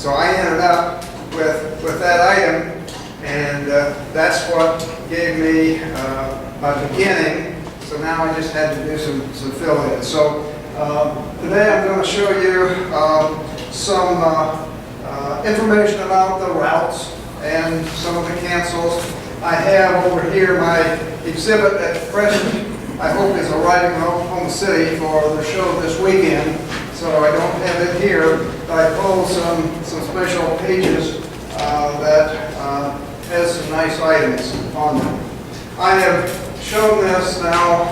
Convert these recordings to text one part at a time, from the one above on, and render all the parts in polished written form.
So I ended up with that item, and that's what gave me my beginning. So now I just had to do some fill-in. So today I'm going to show you some information about the routes and some of the cancels. I have over here my exhibit at present, I hope is arriving in Oklahoma City for the show this weekend. So I don't have it here, but I pulled some special pages that has some nice items on them. I have shown this now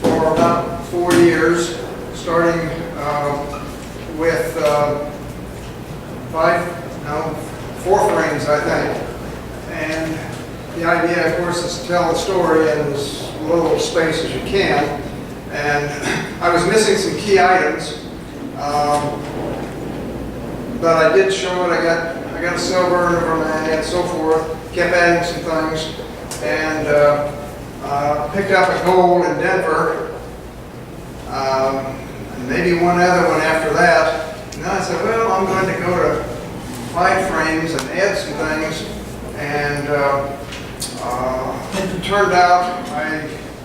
for about 4 years, starting with 4 frames, I think. And the idea, of course, is to tell the story in as little space as you can. And I was missing some key items, but I did show it. I got a silver and a vermilion and so forth. Kept adding some things, and picked up a gold in Denver, and maybe one other one after that. And then I said, well, I'm going to go to 5 frames and add some things, and it turned out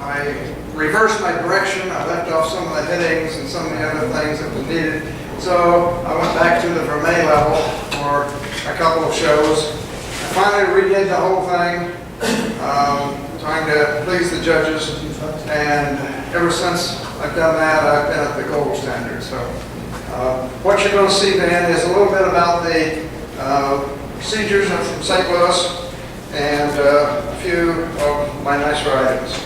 I reversed my direction. I left off some of the headings and some of the other things that was needed. So I went back to the vermeil level for a couple of shows. I finally redid the whole thing, trying to please the judges, and ever since I've done that, I've been at the gold standard. So what you're going to see then is a little bit about the procedures from St. Louis and a few of my nicer items.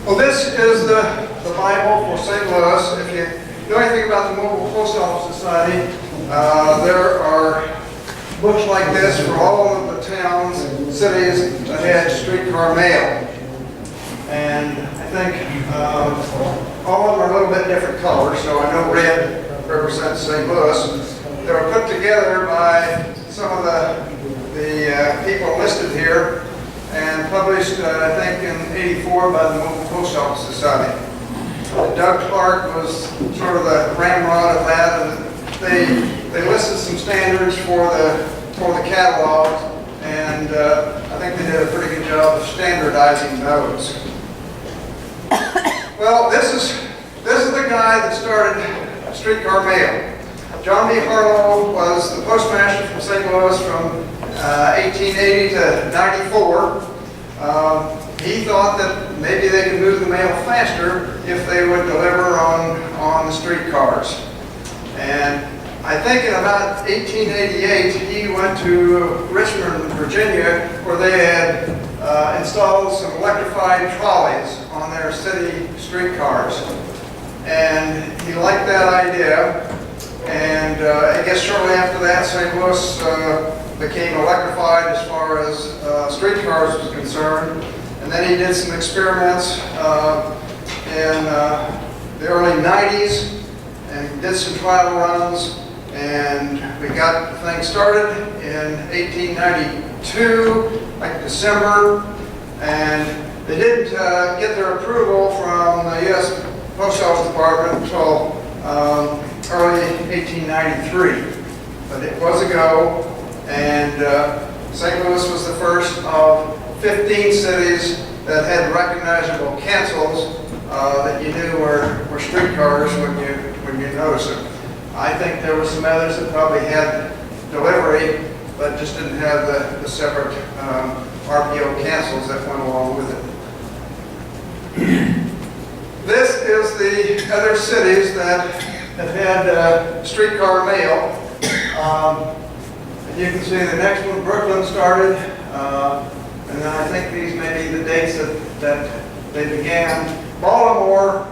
Well, this is the Bible for St. Louis. If you know anything about the Mobile Post Office Society, there are books like this for all of the towns and cities that had streetcar mail. And I think all of them are a little bit different colors, so I know red represents St. Louis. They were put together by some of the people listed here and published, I think, in '84 by the Mobile Post Office Society. Doug Clark was sort of the ramrod of that, and they listed some standards for the catalog, and I think they did a pretty good job of standardizing those. Well, this is the guy that started streetcar mail. John B. Harlow was the postmaster from St. Louis from 1880 to 94. He thought that maybe they could move the mail faster if they would deliver on the streetcars. And I think in about 1888, he went to Richmond, Virginia, where they had installed some electrified trolleys on their city streetcars. And he liked that idea. And I guess shortly after that, St. Louis became electrified as far as streetcars was concerned. And then he did some experiments in the early 90s and did some trial runs. And we got the thing started in 1892, like December. And they didn't get their approval from the U.S. Post Office Department until early 1893, but it was a go, and St. Louis was the first of 15 cities that had recognizable cancels that you knew were streetcars when you noticed them. I think there were some others that probably had delivery, but just didn't have the separate RPO cancels that went along with it. This is the other cities that have had streetcar mail. And you can see the next one, Brooklyn started, and then I think these may be the dates that they began. Baltimore,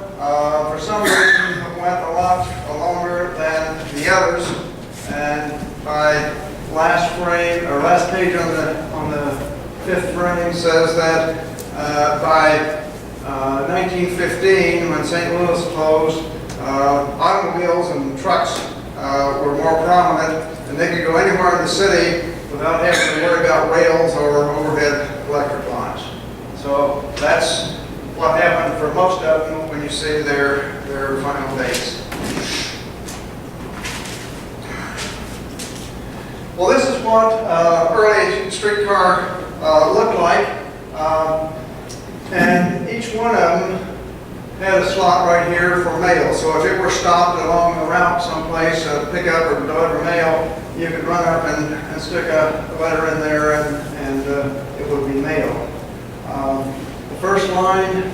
for some reason, went a lot longer than the others, and by last frame, or last page on the 5th frame says that by 1915, when St. Louis closed, automobiles and trucks were more prominent, and they could go anywhere in the city without having to worry about rails or overhead electric lines. So that's what happened for most of them when you see their final dates. Well, this is what early streetcar looked like. And each one of them had a slot right here for mail. So if it were stopped along the route someplace to pick up or deliver mail, you could run up and stick a letter in there and it would be mailed. The first line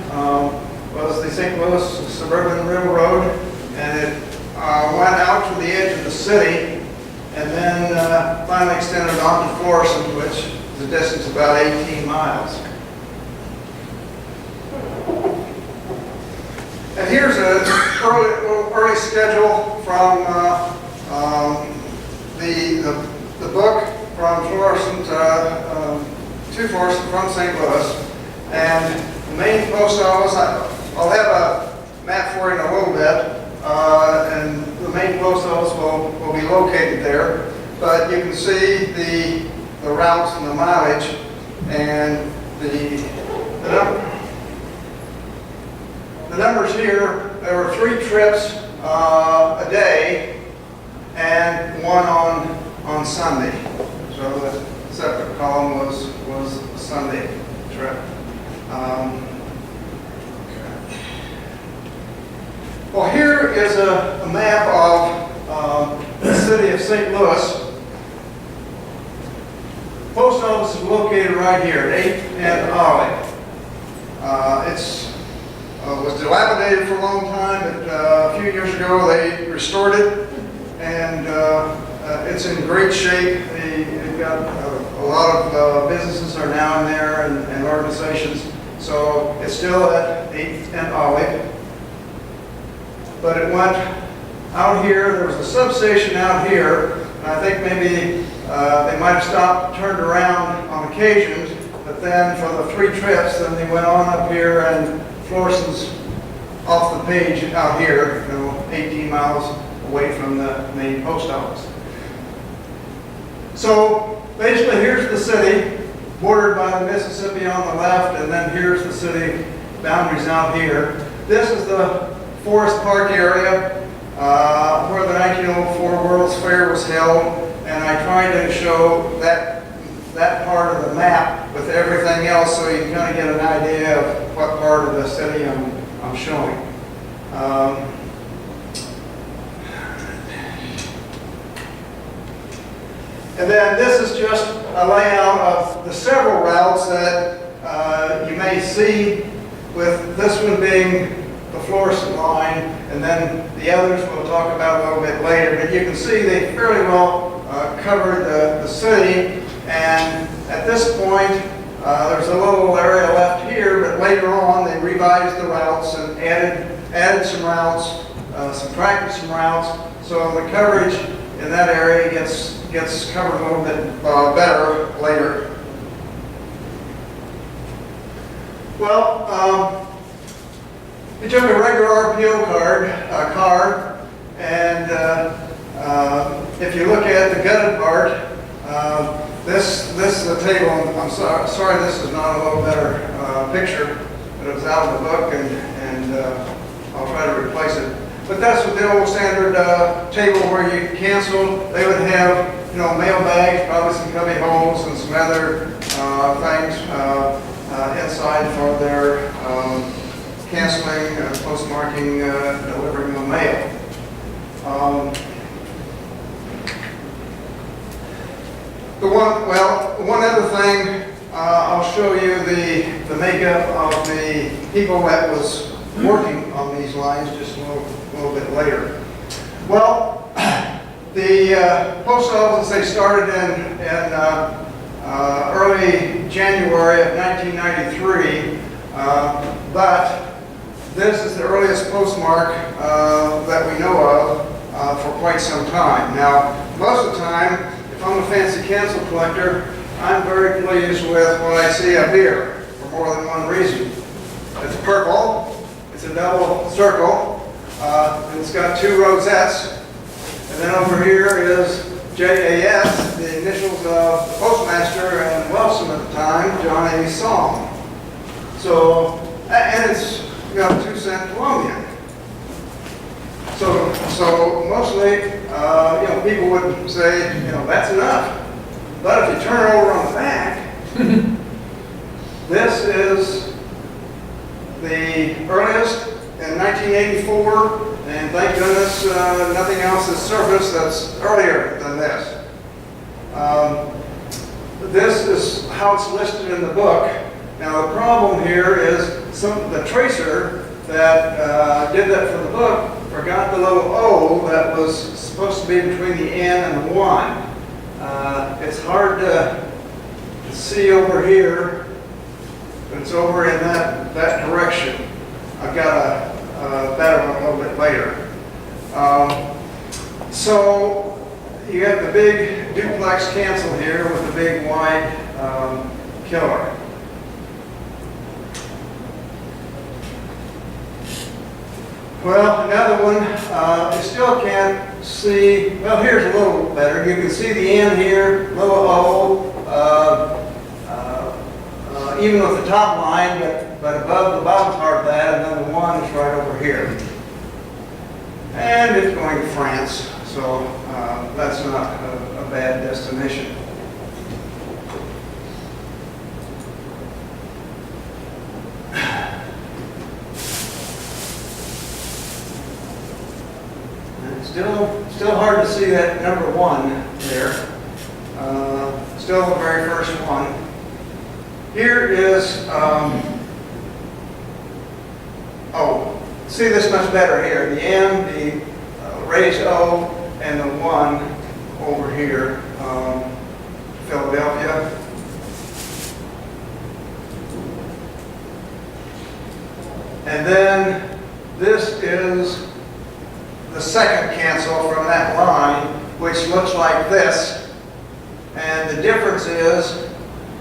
was the St. Louis Suburban Railroad, and it went out to the edge of the city and then finally extended on to Florissant, which is a distance of about 18 miles. And here's an early schedule from the book from Florissant to Florissant from St. Louis. And the main post office, I'll have a map for you in a little bit, and the main post office will be located there. But you can see the routes and the mileage and the numbers here. There were 3 trips a day and one on Sunday. So the separate column was a Sunday trip. Well, here is a map of the city of St. Louis. Post office is located right here at 8th and Olive. It was dilapidated for a long time, but a few years ago they restored it, and it's in great shape. They've got a lot of businesses are now in there and organizations, so it's still at 8th and Olive. But it went out here. There was a substation out here, and I think maybe they might have stopped, turned around on occasions, but then for the 3 trips, then they went on up here, and Florissant's off the page out here, 18 miles away from the main post office. So basically, here's the city, bordered by the Mississippi on the left, and then here's the city boundaries out here. This is the Forest Park area where the 1904 World's Fair was held, and I tried to show that part of the map with everything else so you can kind of get an idea of what part of the city I'm showing. And then this is just a layout of the several routes that you may see, with this one being the Florissant line, and then the others we'll talk about a little bit later. But you can see they fairly well covered the city, and at this point there's a little area left here, but later on they revised the routes and added some routes, subtracted some routes, so the coverage in that area gets covered a little bit better later. Well, we took a regular RPO car, and if you look at the gutted part, this is the table. I'm sorry this is not a little better picture, but it was out of the book, and I'll try to replace it. But that's what the old standard table where you cancel. They would have, mail bags, probably some cubby holes, and some other things inside for their canceling, postmarking, delivering the mail. One other thing, I'll show you the makeup of the people that was working on these lines just a little bit later. Well, the post office, they started in early January of 1993, but this is the earliest postmark that we know of for quite some time. Now, most of the time, if I'm a fancy cancel collector, I'm very pleased with what I see up here for more than one reason. It's purple, it's a double circle, and it's got 2 rosettes, and then over here is JAS, the initials of the postmaster and Wilson at the time, John A. Song. So, and it's got a 2-cent Colombian. So mostly, people would say, that's enough. But if you turn it over on the back, this is the earliest in 1984, and thank goodness nothing else has surfaced that's earlier than this. This is how it's listed in the book. Now the problem here is the tracer that did that for the book forgot the little O that was supposed to be between the N and the 1. It's hard to see over here, but it's over in that direction. I've got a better one a little bit later. So you have the big duplex cancel here with the big wide killer. Well, another one, you still can't see, well, here's a little better. You can see the N here, little O, even with the top line, but above the bottom part of that, and then the 1 is right over here. And it's going to France, so that's not a bad destination. Still hard to see that number 1 there. Still the very first one. Here is, see this much better here. The M, the raised O, and the 1 over here, Philadelphia. And then this is the second cancel from that line, which looks like this. And the difference is,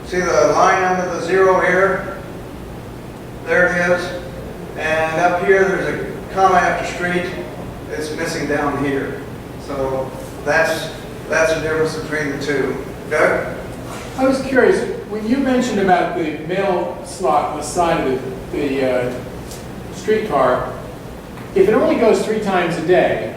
see the line under the 0 here? There it is. And up here there's a comma after street. It's missing down here. So that's the difference between the two. Doug? I was curious, when you mentioned about the mail slot on the side of the streetcar, if it only goes 3 times a day,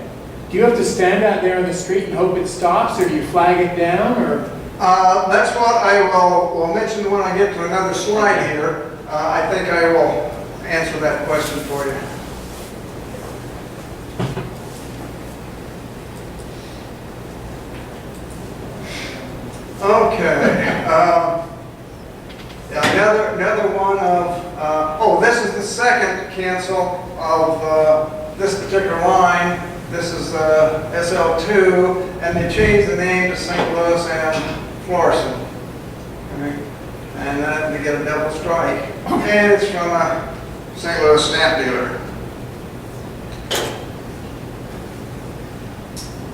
do you have to stand out there on the street and hope it stops, or do you flag it down, or? That's what I will mention when I get to another slide here. I think I will answer that question for you. Okay. Another one of, this is the second cancel of this particular line. This is SL2, and they changed the name to St. Louis and Florissant. Okay. And then we get a double strike. And it's from a St. Louis stamp dealer.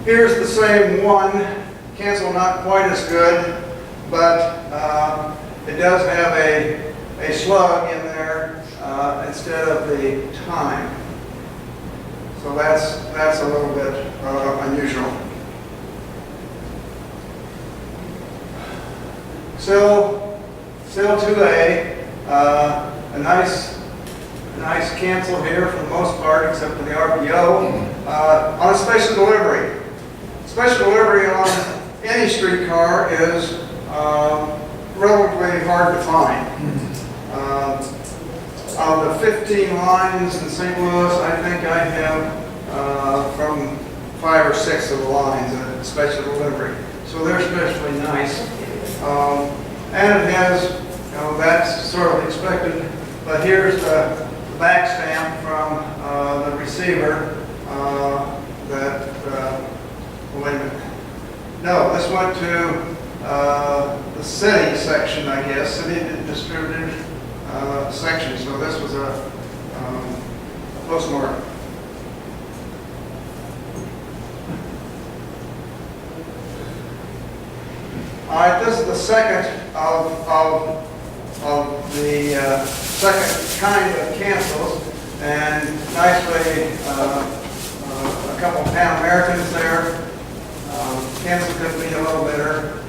Here's the same one. Cancel not quite as good, but it does have a slug in there instead of the time. So that's a little bit unusual. Still 2A, a nice cancel here for the most part, except for the RPO, on a special delivery. Special delivery on any streetcar is relatively hard to find. Of the 15 lines in St. Louis, I think I have from 5 or 6 of the lines in special delivery. So they're especially nice. And it has, that's sort of expected, but here's the back stamp from the receiver wait a minute. No, this went to the city section, I guess, city distributed section. So this was a postmark. All right, this is the second of the second kind of cancels, and nicely a couple of Pan Americans there. Cancel could be a little better.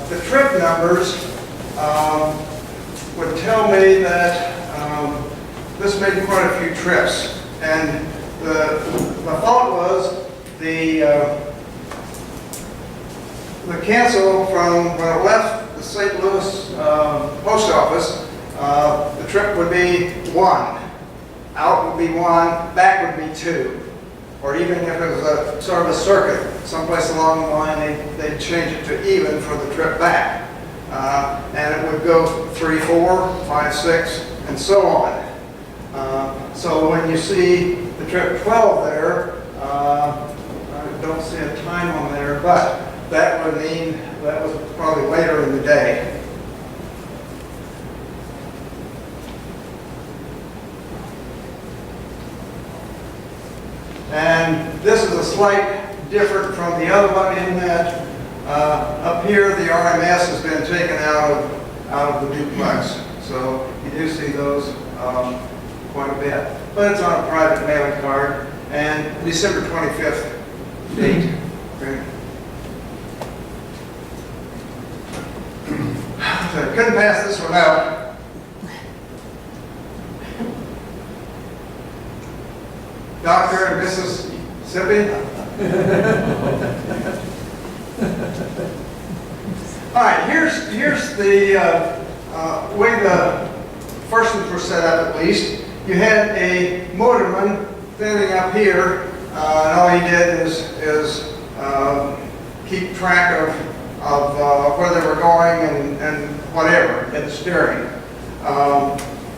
The trip numbers would tell me that this made quite a few trips, and the thought was the the cancel from when it left the St. Louis post office, the trip would be 1. Out would be 1, back would be 2. Or even if it was a sort of a circuit, someplace along the line, they'd change it to even for the trip back. And it would go 3, 4, 5, 6, and so on. So when you see the trip 12 there, I don't see a time on there, but that would mean that was probably later in the day. And this is a slight different from the other one in that up here the RMS has been taken out of the duplex. So you do see those quite a bit. But it's on a private mailing card and December 25th date. Okay. So I couldn't pass this one out. Dr. and Mrs. Sippy. All right, here's the way the first ones were set up at least. You had a motorman standing up here, and all he did is keep track of where they were going and whatever, at the steering.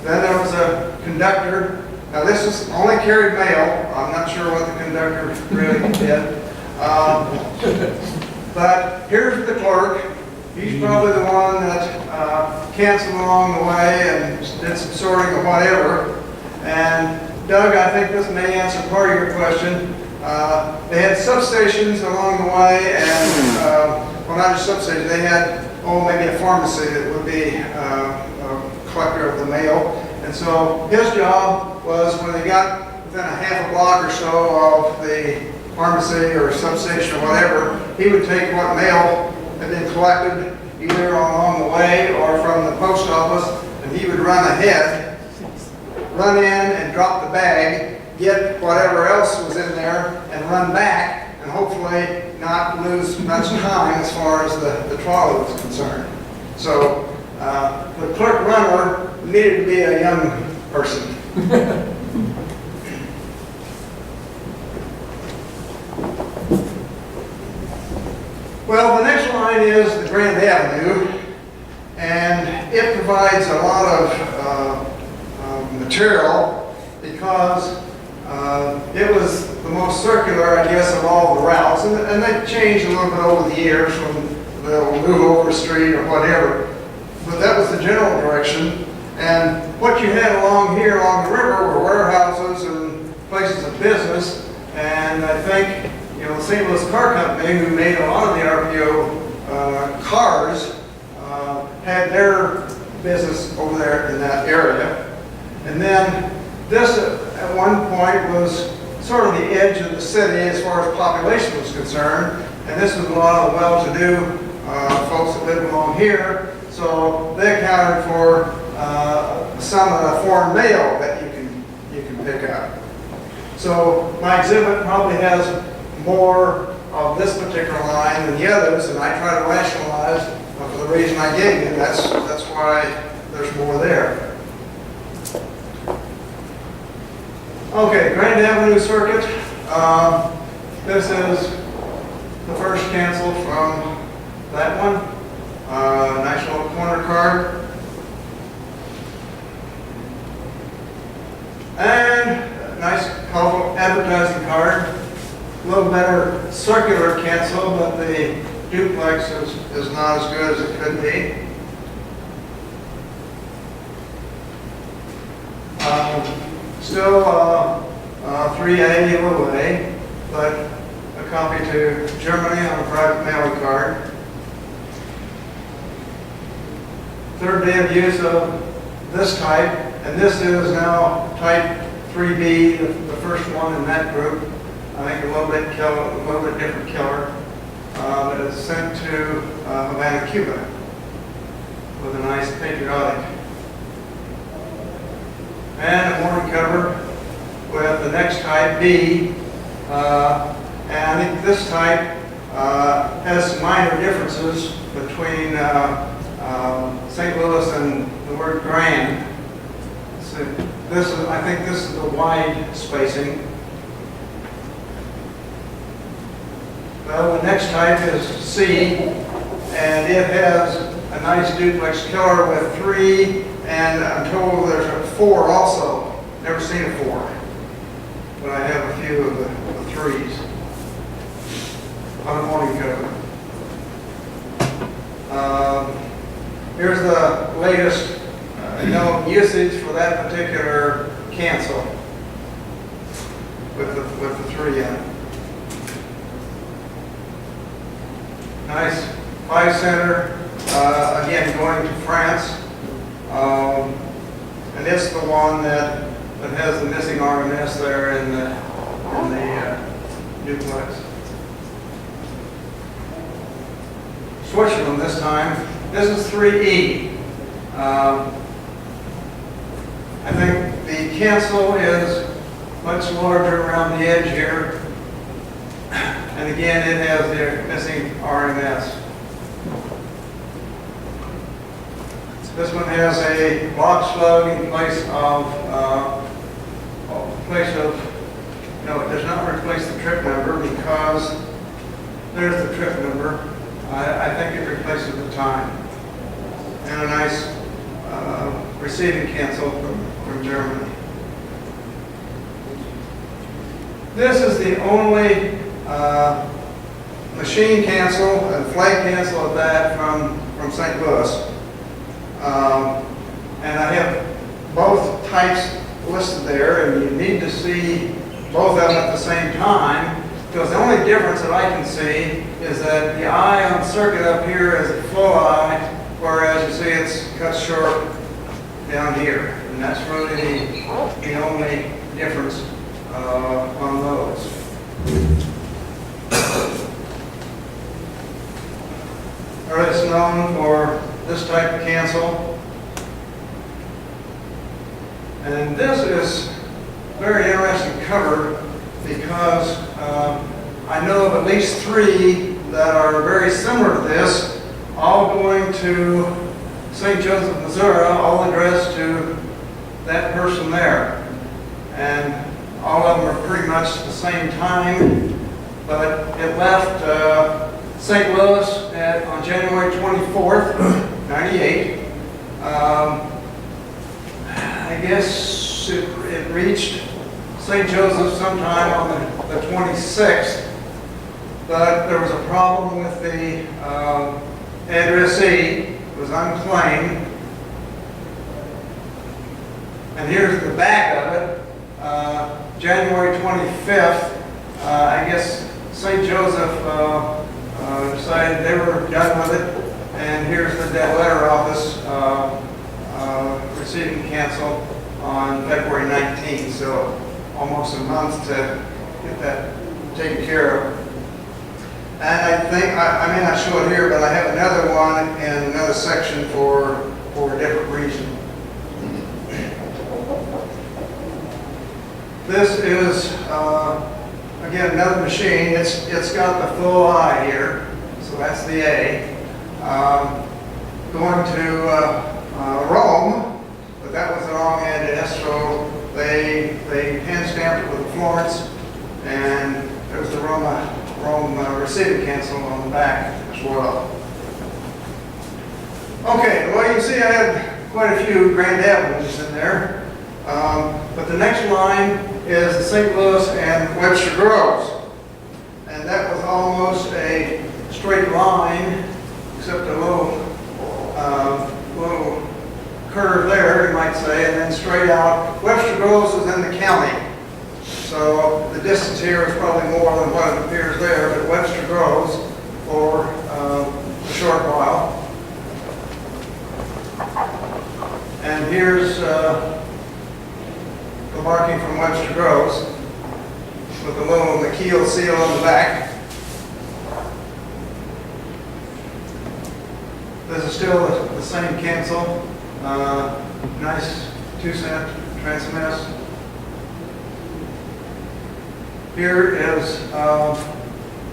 Then there was a conductor. Now this is only carried mail. I'm not sure what the conductor really did. But here's the clerk. He's probably the one that canceled along the way and did some sorting or whatever. And Doug, I think this may answer part of your question. They had substations along the way, and well, not just substations, they had, maybe a pharmacy that would be a collector of the mail. And so his job was when they got within a half a block or so of the pharmacy or substation or whatever, he would take what mail had been collected either along the way or from the post office, and he would run ahead, run in and drop the bag, get whatever else was in there, and run back, and hopefully not lose much time as far as the trolley was concerned. So the clerk runner needed to be a young person. Well, the next line is the Grand Avenue, and it provides a lot of material because it was the most circular, I guess, of all the routes, and they changed a little bit over the years from they'll move over a street or whatever, but that was the general direction. And what you had along here, along the river, were warehouses and places of business, and I think the St. Louis Car Company, who made a lot of the RPO cars, had their business over there in that area. And then this, at one point, was sort of the edge of the city as far as population was concerned. And this was a lot of well-to-do folks that lived along here. So they accounted for some of the foreign mail that you can pick up. So my exhibit probably has more of this particular line than the others, and I try to rationalize for the reason I gave you. That's why there's more there. Okay, Grand Avenue Circuit. This is the first cancel from that one. Nice little corner card. And a nice colorful advertising card. A little better circular cancel, but the duplex is not as good as it could be. Still 3A giveaway, but a copy to Germany on a private mailing card. Third day of use of this type, and this is now type 3B, the first one in that group. I think a little bit different killer. But it's sent to Havana, Cuba, with a nice patriotic. And a morning cover with the next type B. And I think this type has some minor differences between St. Louis and the word grand. So this is, I think this is the wide spacing. Well, the next type is C, and it has a nice duplex killer with 3, and I'm told there's a 4 also. Never seen a 4, but I have a few of the 3s on a morning cover. Here's the latest known usage for that particular cancel with the 3 in it. Nice 5-center, again going to France, and it's the one that has the missing RMS there in the duplex. Switzerland this time. This is 3E. I think the cancel is much larger around the edge here. And again, it has the missing RMS. This one has a lock slug in place of, no, it does not replace the trip number because there's the trip number. I think it replaces the time. And a nice receiving cancel from Germany. This is the only machine cancel and flag cancel of that from St. Louis. And I have both types listed there, and you need to see both of them at the same time, because the only difference that I can see is that the eye on the circuit up here is a full eye, whereas you see it's cut short down here. And that's really the only difference on those. It's known for this type of cancel. And this is very interesting cover because I know of at least 3 that are very similar to this, all going to St. Joseph, Missouri, all addressed to that person there. And all of them are pretty much the same time, but it left St. Louis on January 24th, 98. I guess it reached St. Joseph sometime on the 26th, but there was a problem with the addressee. It was unclaimed. And here's the back of it. January 25th, I guess St. Joseph decided they were done with it. And here's the dead letter office receiving cancel on February 19th. So almost a month to get that taken care of. And I think, I may not show it here, but I have another one in another section for a different reason. This is, again, another machine. It's got the full eye here, so that's the A. Going to Rome, but that was the wrong address, so they hand stamped it with Florence, and there's the Rome receiving cancel on the back as well. Okay, well, you can see I had quite a few Grand Avenues in there. But the next line is the St. Louis and Webster Groves. And that was almost a straight line, except a little curve there, you might say, and then straight out. Webster Groves is in the county. So the distance here is probably more than what it appears there, but Webster Groves for a short while. And here's the marking from Webster Groves with the little McKeel seal on the back. This is still the same cancel. Nice 2-cent transmiss. Here is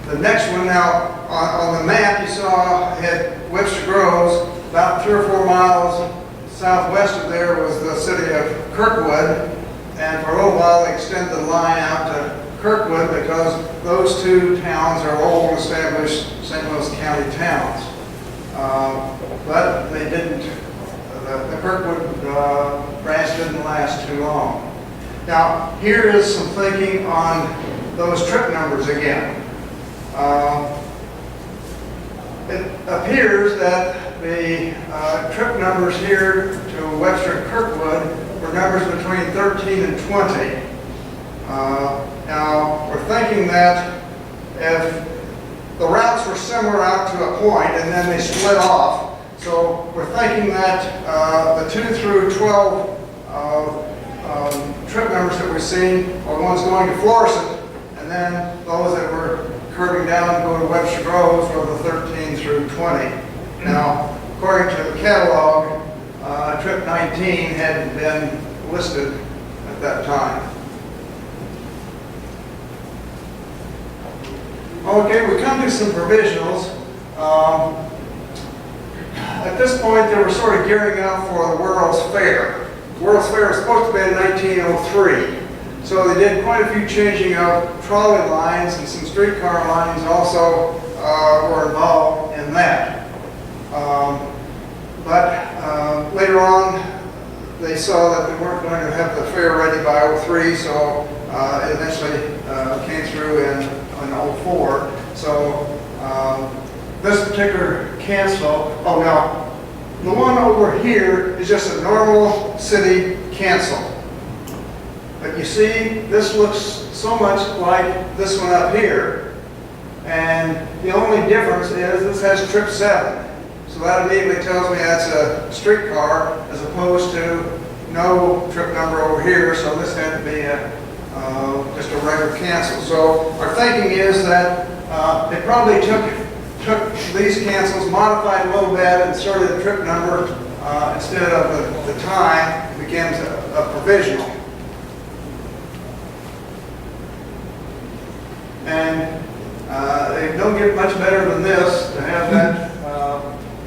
The next one now, on the map you saw had Webster Groves, about 3 or 4 miles southwest of there was the city of Kirkwood, and for a little while they extended the line out to Kirkwood because those two towns are old established St. Louis County towns. But they didn't, the Kirkwood branch didn't last too long. Now, here is some thinking on those trip numbers again. It appears that the trip numbers here to Webster and Kirkwood were numbers between 13 and 20. Now, we're thinking that if the routes were similar out to a point and then they split off, so we're thinking that the 2 through 12 trip numbers that we're seeing are the ones going to Florissant, and then those that were curving down to go to Webster Groves were the 13 through 20. Now, according to the catalog, trip 19 hadn't been listed at that time. Okay, we come to some provisionals. At this point, they were sort of gearing up for the World's Fair. The World's Fair was supposed to be in 1903. So they did quite a few changing of trolley lines, and some streetcar lines also were involved in that. But later on, they saw that they weren't going to have the fair ready by 03, so it eventually came through in 04. So this particular cancel, oh now, the one over here is just a normal city cancel. But you see, this looks so much like this one up here, and the only difference is this has trip 7. So that immediately tells me that's a streetcar as opposed to no trip number over here, so this had to be just a regular cancel. So our thinking is that they probably took these cancels, modified a little bit, inserted a trip number instead of the time, it becomes a provisional. And they don't get much better than this to have that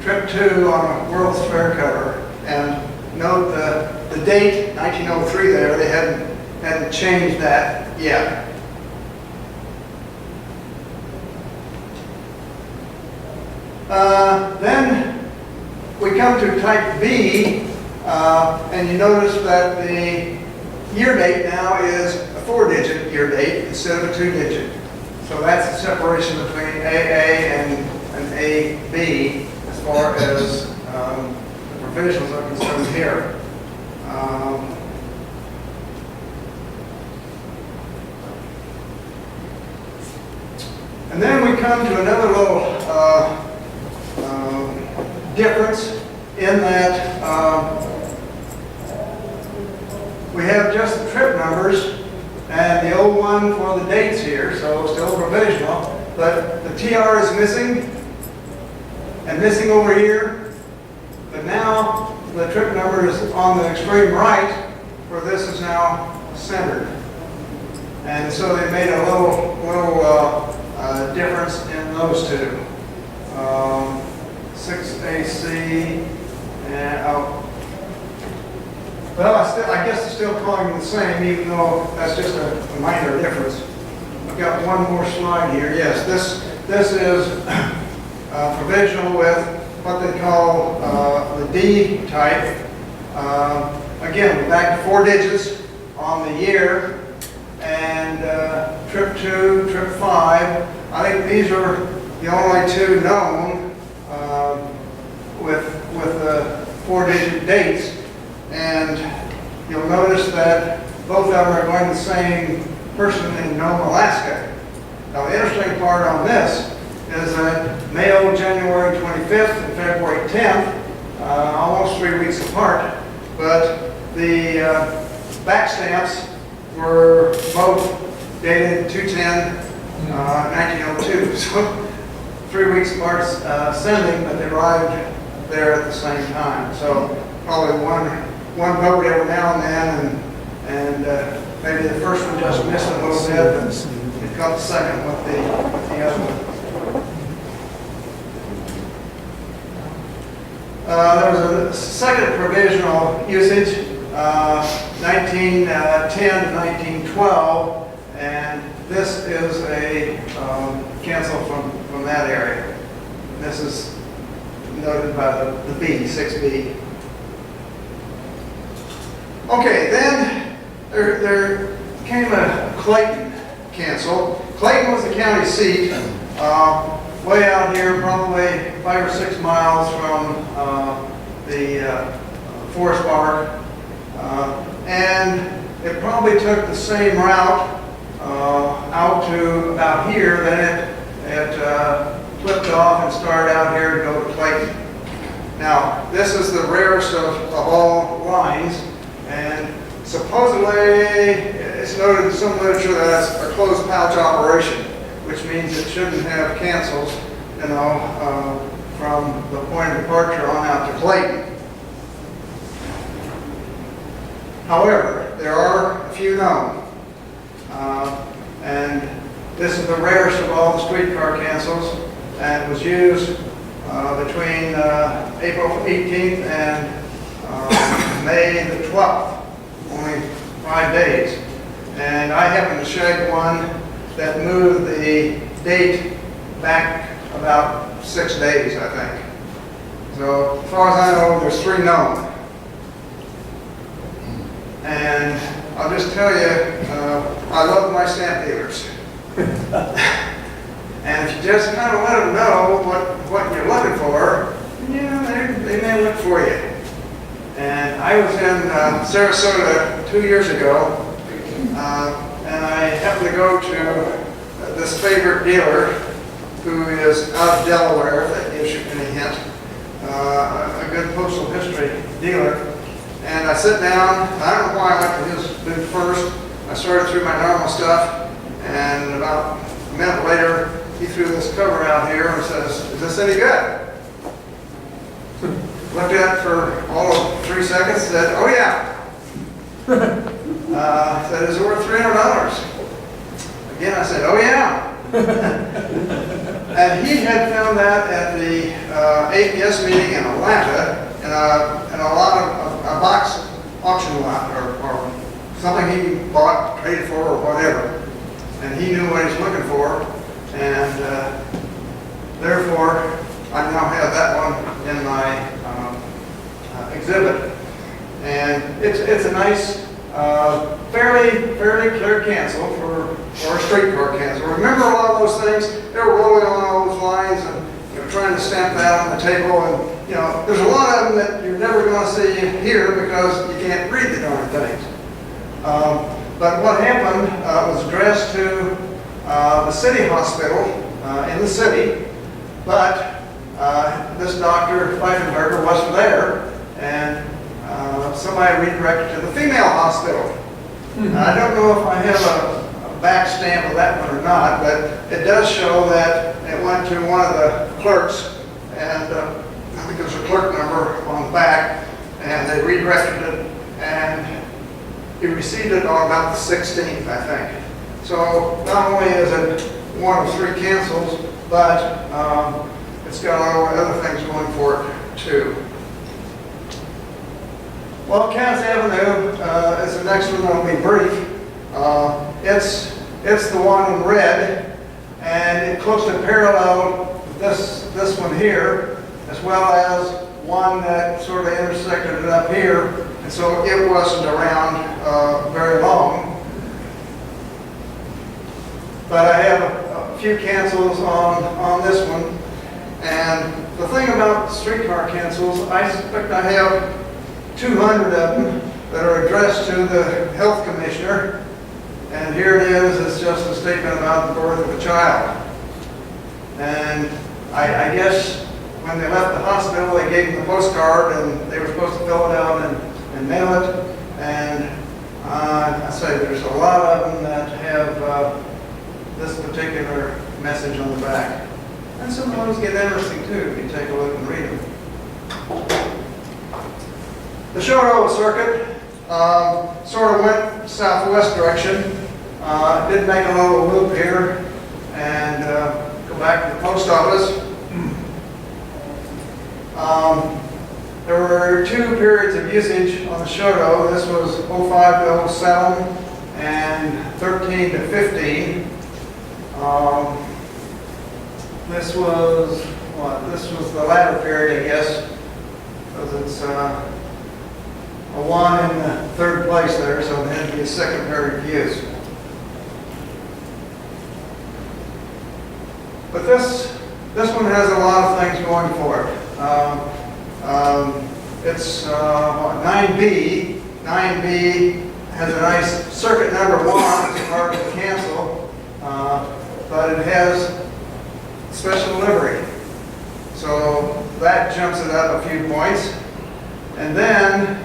trip 2 on a World's Fair cover. And note the date, 1903 there, they hadn't changed that yet. Then we come to type B, and you notice that the year date now is a 4-digit year date instead of a 2-digit. So that's the separation between AA and AB as far as the provisionals are concerned here. And then we come to another little difference in that we have just the trip numbers and the old one for the dates here, so still provisional, but the TR is missing and missing over here, but now the trip number is on the extreme right where this is now centered. And so they made a little difference in those two. 6AC and well, I guess it's still calling them the same, even though that's just a minor difference. I've got one more slide here. Yes, this is provisional with what they call the D type. Again, we're back to 4 digits on the year, and trip 2, trip 5. I think these are the only 2 known with the 4-digit dates. And you'll notice that both of them are going to the same person in Nome, Alaska. Now the interesting part on this is that mail January 25th and February 10th, almost 3 weeks apart, but the back stamps were both dated 2/10/1902. So 3 weeks apart sending, but they arrived there at the same time. So probably one vote every now and then, and maybe the first one just missed a little bit, it comes second with the other one. There was a second provisional usage, 1910 to 1912, and this is a cancel from that area. This is noted by the B, 6B. Okay, then there came a Clayton cancel. Clayton was the county seat, way out here, probably 5 or 6 miles from the Forest Park. And it probably took the same route out to about here, then it flipped off and started out here to go to Clayton. Now, this is the rarest of all lines, and supposedly it's noted in some literature that it's a closed pouch operation, which means it shouldn't have cancels, from the point of departure on out to Clayton. However, there are a few known, and this is the rarest of all the streetcar cancels, and it was used between April 18th and May the 12th, only 5 days. And I happened to shag one that moved the date back about 6 days, I think. So as far as I know, there's 3 known. And I'll just tell you, I love my stamp dealers. And if you just kind of let them know what you're looking for, they may look for you. And I was in Sarasota 2 years ago, and I happened to go to this favorite dealer who is out of Delaware, if that gives you any hint, a good postal history dealer. And I sit down, I don't know why I went to his booth first. I sorted through my normal stuff, and about a minute later, he threw this cover out here and says, "Is this any good?" Looked at it for all of 3 seconds, said, "Oh yeah." Said, "Is it worth $300? Again, I said, "Oh yeah." And he had found that at the APS meeting in Atlanta, in a lot of a box auction lot or something he bought, traded for, or whatever. And he knew what he was looking for, and therefore I now have that one in my exhibit. And it's a nice, fairly clear cancel for a streetcar cancel. Remember a lot of those things? They were rolling on all those lines and trying to stamp that on the table, and there's a lot of them that you're never going to see here because you can't read the darn things. But what happened was addressed to the city hospital in the city, but this Dr. Pfeifenberger wasn't there, and somebody redirected to the female hospital. I don't know if I have a back stamp of that one or not, but it does show that it went to one of the clerks, and I think there's a clerk number on the back, and they redirected it, and he received it on about the 16th, I think. So not only is it one of 3 cancels, but it's got all the other things going for it too. Well, Cass Avenue is the next one that'll be brief. It's the one in red, and it closely paralleled this one here, as well as one that sort of intersected it up here, and so it wasn't around very long. But I have a few cancels on this one, and the thing about streetcar cancels, I suspect I have 200 of them that are addressed to the health commissioner, and here it is, it's just a statement about the birth of a child. And I guess when they left the hospital, they gave them the postcard, and they were supposed to fill it out and mail it, and I say there's a lot of them that have this particular message on the back. And some of those get interesting too, if you take a look and read them. The Shenandoah Circuit sort of went southwest direction, Did make a little loop here and go back to the post office. There were 2 periods of usage on the Shoto. This was 05 to 07 and 13 to 15. This was what? This was the latter period, I guess, because it's a 1 in the 3rd place there, so it had to be a 2nd period of use. But this one has a lot of things going for it. It's 9B. 9B has a nice circuit number 1 as part of the cancel, but it has special delivery. So that jumps it up a few points. And then,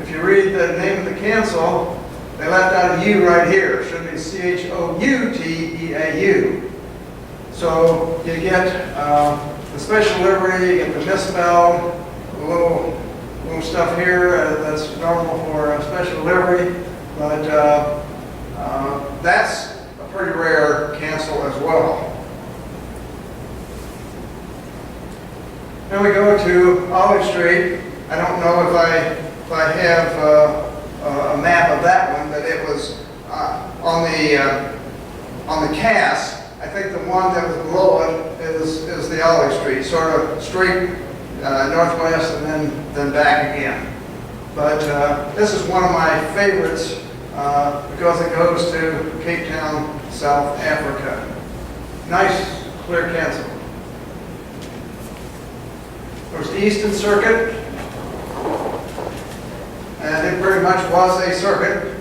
if you read the name of the cancel, they left out a U right here. It should be CHOUTEAU. So you get the special delivery, you get the misspelled, a little stuff here that's normal for a special delivery, but that's a pretty rare cancel as well. Then we go to Olive Street. I don't know if I have a map of that one, but it was on the cast. I think the one that was below it is the Olive Street, sort of straight northwest and then back again. But this is one of my favorites because it goes to Cape Town, South Africa. Nice, clear cancel. There's the Eastern Circuit, and it pretty much was a circuit.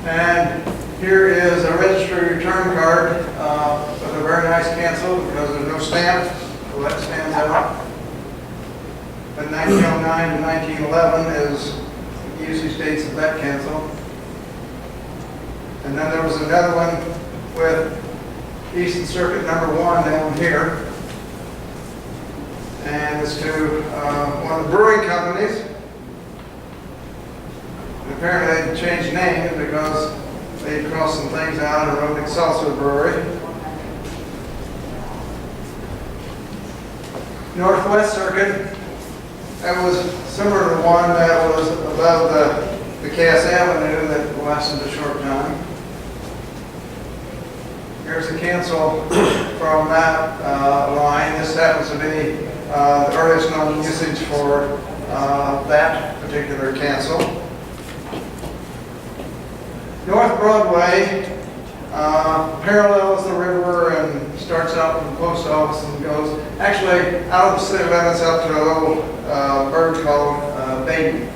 And here is a registry return card with a very nice cancel because there's no stamp, so that stands out. But 1909 to 1911 is the usage dates of that cancel. And then there was another one with Eastern Circuit number 1 down here. And it's to one of the brewing companies. And apparently they changed names because they crossed some things out and wrote Excelsior Brewery. Northwest Circuit, that was similar to the one that was above the Cass Avenue that lasted a short time. Here's a cancel from that line. This happens to be the earliest known usage for that particular cancel. North Broadway parallels the river and starts out from the post office and goes actually out of the city limits up to a little bird called Baden.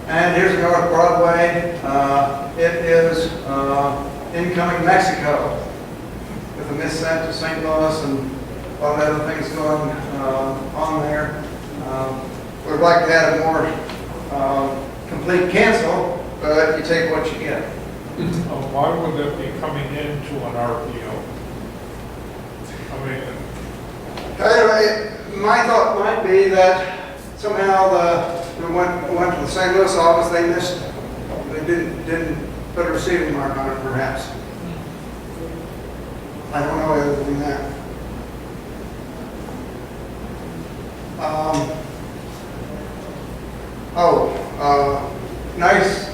And here's North Broadway. It is incoming Mexico with a missent to St. Louis and all the other things going on there. We'd like to have a more complete cancel, but you take what you get. Why would that be coming into an RPO? I mean, Anyway, my thought might be that somehow we went to the St. Louis office, they missed, they didn't put a receiving mark on it perhaps. I don't know other than that.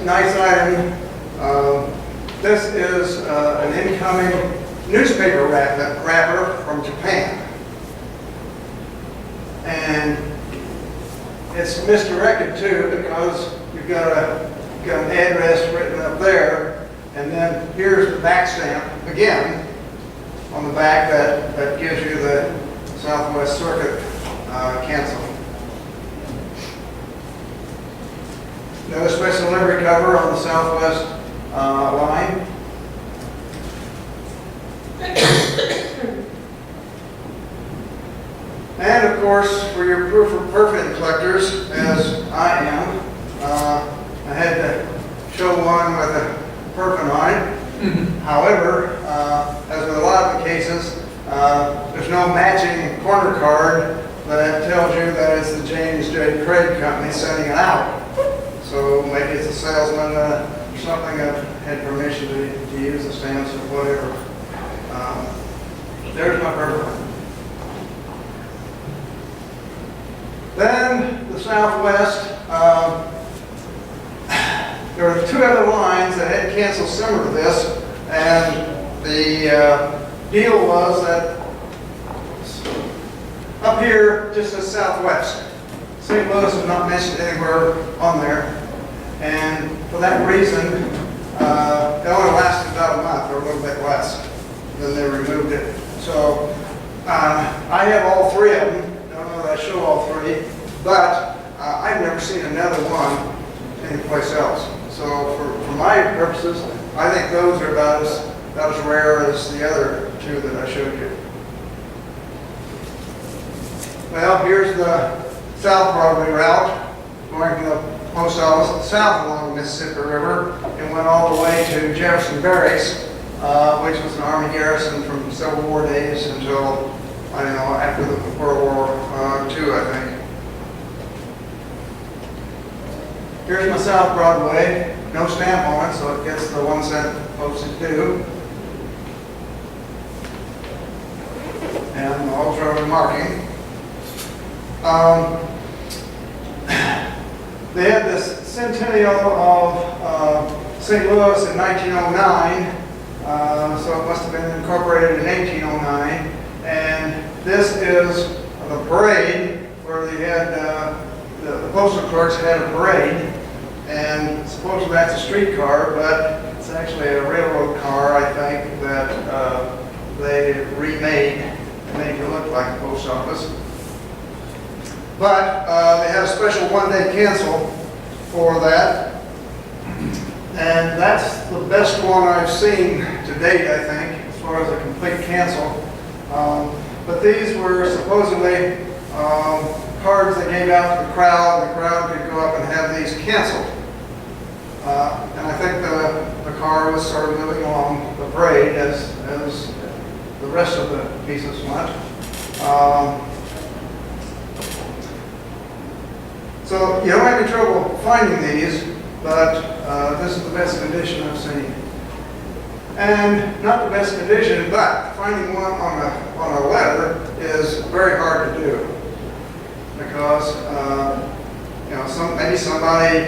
Nice item. This is an incoming newspaper wrapper from Japan. And it's misdirected too because you've got an address written up there, and then here's the back stamp again on the back that gives you the Southwest Circuit cancel. Another special delivery cover on the Southwest line. And of course, for your proof of perfect collectors, as I am, I had to show one with a perfect on it. However, as with a lot of the cases, there's no matching corner card that tells you that it's the James J. Craig Company sending it out. So maybe it's a salesman or something that had permission to use the stamps or whatever. There's my purple line. Then the Southwest, there were two other lines that had canceled similar to this, and the deal was that up here just says Southwest. St. Louis is not mentioned anywhere on there, and for that reason, it only lasted about a month or a little bit less. Then they removed it. So I have all three of them. I don't know that I show all three, but I've never seen another one anyplace else. So for my purposes, I think those are about as rare as the other two that I showed you. Well, here's the South Broadway route, going from the post office south along the Mississippi River, and went all the way to Jefferson Barracks, which was an Army garrison from Civil War days until, I don't know, after the World War II, I think. Here's my South Broadway, no stamp on it, so it gets the 1 cent postage due. And the ultra marking. They had this centennial of St. Louis in 1909, so it must have been incorporated in 1809. And this is the parade where they had the postal clerks had a parade, and supposedly that's a streetcar, but it's actually a railroad car, I think, that they remade to make it look like a post office. But they had a special one-day cancel for that, and that's the best one I've seen to date, I think, as far as a complete cancel. But these were supposedly cards they gave out to the crowd could go up and have these canceled. And I think the car was sort of moving along the parade as the rest of the pieces went. So you don't have any trouble finding these, but this is the best condition I've seen. And not the best condition, but finding one on a letter is very hard to do, because maybe somebody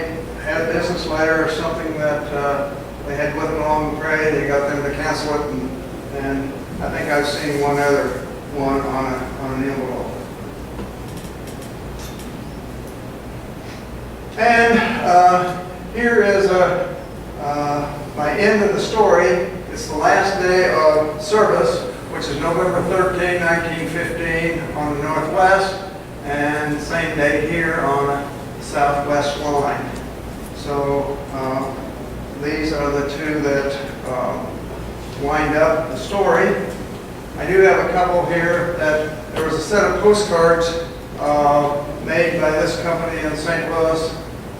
had a business letter or something that they had with them along the parade. They got them to cancel it, and I think I've seen one other one on an envelope. And here is my end of the story. It's the last day of service, which is November 13, 1915 on the Northwest, and same day here on the Southwest line. So these are the two that wind up the story. I do have a couple here that there was a set of postcards made by this company in St. Louis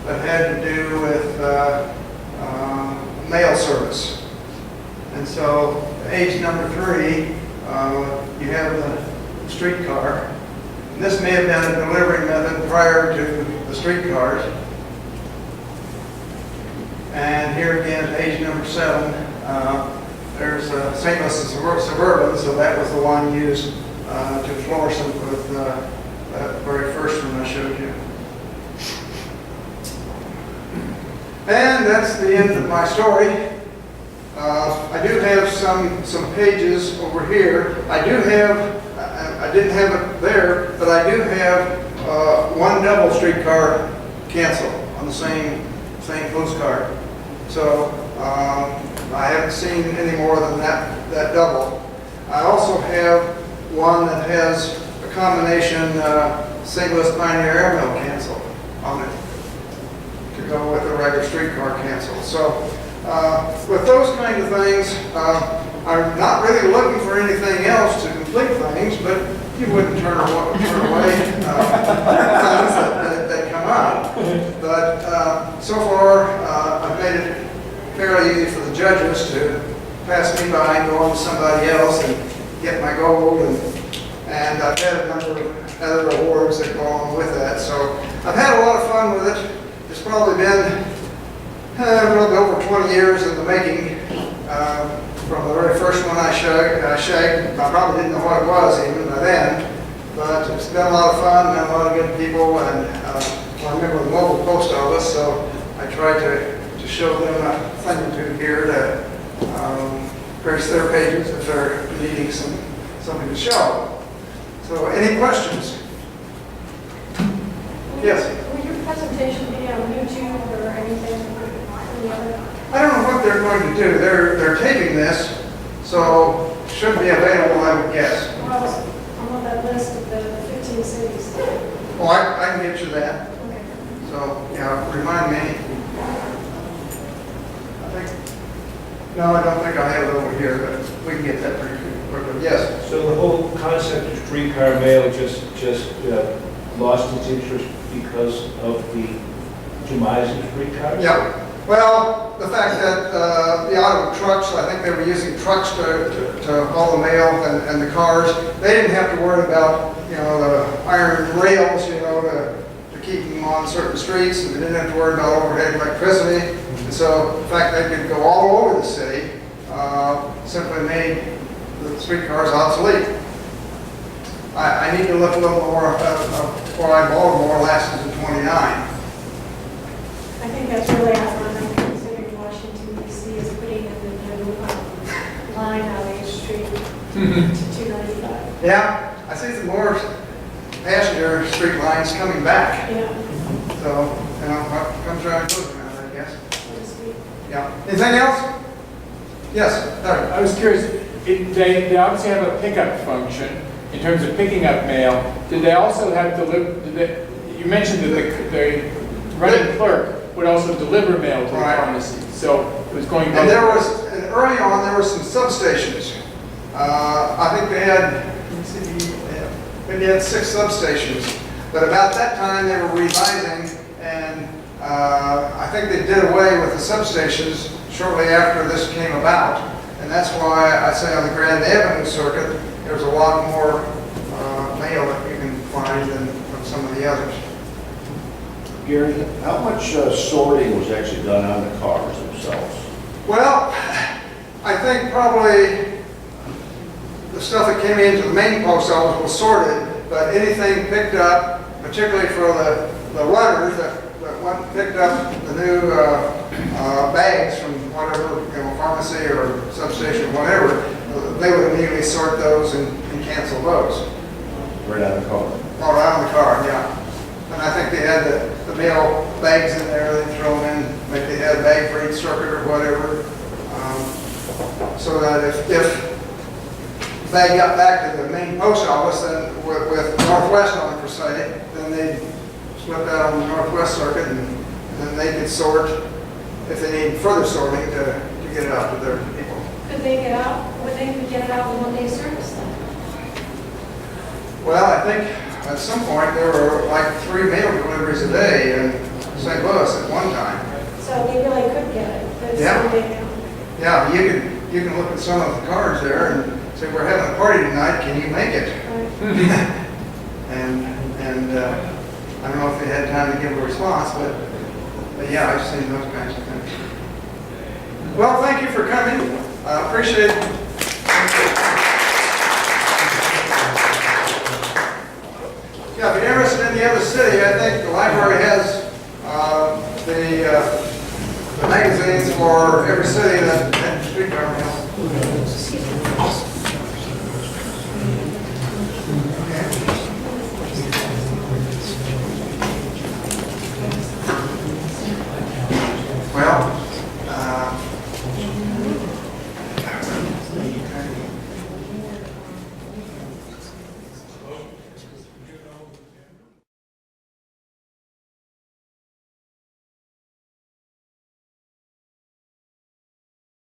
that had to do with mail service. And so age number 3, you have the streetcar. And this may have been a delivery method prior to the streetcars. And here again, age number 7, there's St. Louis Suburban, so that was the one used to floor some with that very first one I showed you. And that's the end of my story. I do have some pages over here. I didn't have it there, but I do have one double streetcar cancel on the same postcard. So I haven't seen any more than that double. I also have one that has a combination St. Louis Pioneer Airmail cancel on it to go with the regular streetcar cancel. So with those kind of things, I'm not really looking for anything else to complete things, but you wouldn't turn away things that come up. But so far, I've made it fairly easy for the judges to pass me by and go on to somebody else and get my gold. And I've had a number of other awards that go along with that. So I've had a lot of fun with it. It's probably been a little bit over 20 years in the making. From the very first one I shagged, I probably didn't know what it was even by then, but it's been a lot of fun, met a lot of good people, and I remember the mobile post office, so I tried to show them a thing or two here to grace their pages if they're needing something to show. So any questions? Yes? Will your presentation be on YouTube or anything? Any other? I don't know what they're going to do. They're taping this, so it should be available, I would guess. Well, I'm on that list of the 15 cities. Oh, I can get you that. Okay. So, yeah, remind me. I think, no, I don't think I have it over here, but we can get that pretty quickly. Yes? So the whole concept of streetcar mail just lost its interest because of the demise of streetcars? Yeah. Well, the fact that the auto trucks, I think they were using trucks to haul the mail and the cars. They didn't have to worry about, the iron rails, to keep them on certain streets. And they didn't have to worry about overhead electricity. And so the fact they could go all over the city simply made the streetcars obsolete. I need to look a little more of why Baltimore lasted to 29. I think that's really ironic considering Washington DC is putting in the new line on H Street to 295. Yeah, I see some more passenger street lines coming back. Yeah, So, what comes around goes around, I guess. so to speak. Yeah. Anything else? Yes, Doug. I was curious, they obviously have a pickup function in terms of picking up mail. Did they also have you mentioned that the running clerk would also deliver mail to the Right. pharmacy, so it was going both. And early on, there were some substations. I think they had, let me see, maybe they had 6 substations. But about that time, they were revising, and I think they did away with the substations shortly after this came about. And that's why I say on the Grand Avenue circuit, there's a lot more mail that you can find than from some of the others. Gary, how much sorting was actually done on the cars themselves? Well, I think probably the stuff that came into the main post office was sorted, but anything picked up, particularly for the runners that went picked up the new bags from whatever, pharmacy or substation, whatever, they would immediately sort those and cancel those. Right on the car? All around the car, yeah. And I think they had the mail bags in there, they throw them in, maybe they had a bag for each circuit or whatever. So that if they got back to the main post office then with Northwest on it per se, then they'd slip that on the Northwest circuit and then they could sort if they need further sorting to get it out to their people. Could they get out, would they get it out in one-day service then? Well, I think at some point there were like 3 mail deliveries a day in St. Louis at one time. So they really could get it. There's Yeah. some day now. Yeah, you can look at some of the cards there and say, we're having a party tonight, can you make it? Right. And I don't know if they had time to give a response, but yeah, I've seen those kinds of things. Well, thank you for coming. I appreciate it. Yeah, if you're interested in the other city, I think the library has the magazines for every city that